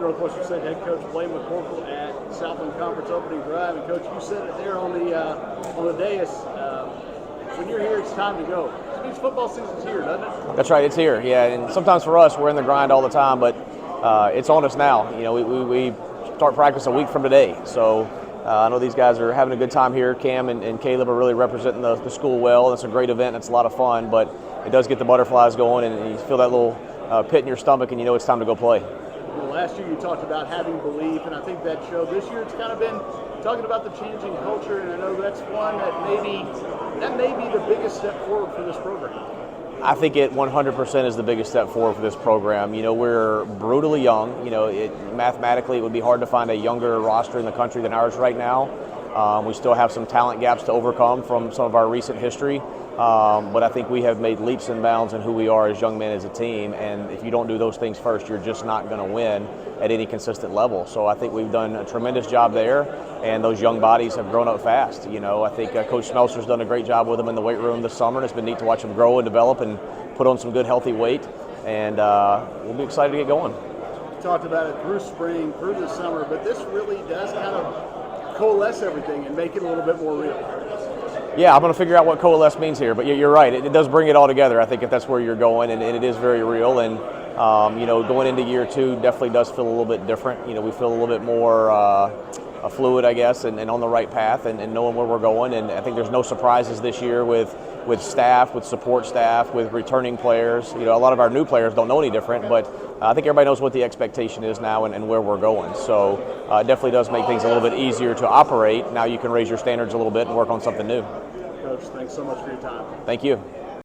Northwestern State head coach Blaine McCorkle at Southland Conference Opening Drive. And Coach, you said it there on the dais. When you're here, it's time to go. It means football season's here, doesn't it? That's right, it's here. Yeah, and sometimes for us, we're in the grind all the time, but it's on us now. You know, we start practice a week from today, so I know these guys are having a good time here. Cam and Caleb are really representing the school well. It's a great event. It's a lot of fun, but it does get the butterflies going, and you feel that little pit in your stomach, and you know it's time to go play. Well, last year you talked about having belief, and I think that showed. This year it's kind of been talking about the changing culture, and I know that's one that may be the biggest step forward for this program. I think it 100% is the biggest step forward for this program. You know, we're brutally young. You know, mathematically it would be hard to find a younger roster in the country than ours right now. We still have some talent gaps to overcome from some of our recent history, but I think we have made leaps and bounds in who we are as young men as a team, and if you don't do those things first, you're just not going to win at any consistent level. So I think we've done a tremendous job there, and those young bodies have grown up fast. You know, I think Coach Smelser's done a great job with them in the weight room this summer, and it's been neat to watch them grow and develop and put on some good healthy weight, and we'll be excited to get going. You talked about it through spring, through the summer, but this really does kind of coalesce everything and make it a little bit more real. Yeah, I'm going to figure out what coalesce means here, but you're right. It does bring it all together, I think, if that's where you're going, and it is very real. And, you know, going into year two definitely does feel a little bit different. You know, we feel a little bit more fluid, I guess, and on the right path and knowing where we're going. And I think there's no surprises this year with staff, with support staff, with returning players. You know, a lot of our new players don't know any different, but I think everybody knows what the expectation is now and where we're going. So it definitely does make things a little bit easier to operate. Now you can raise your standards a little bit and work on something new. Coach, thanks so much for your time. Thank you.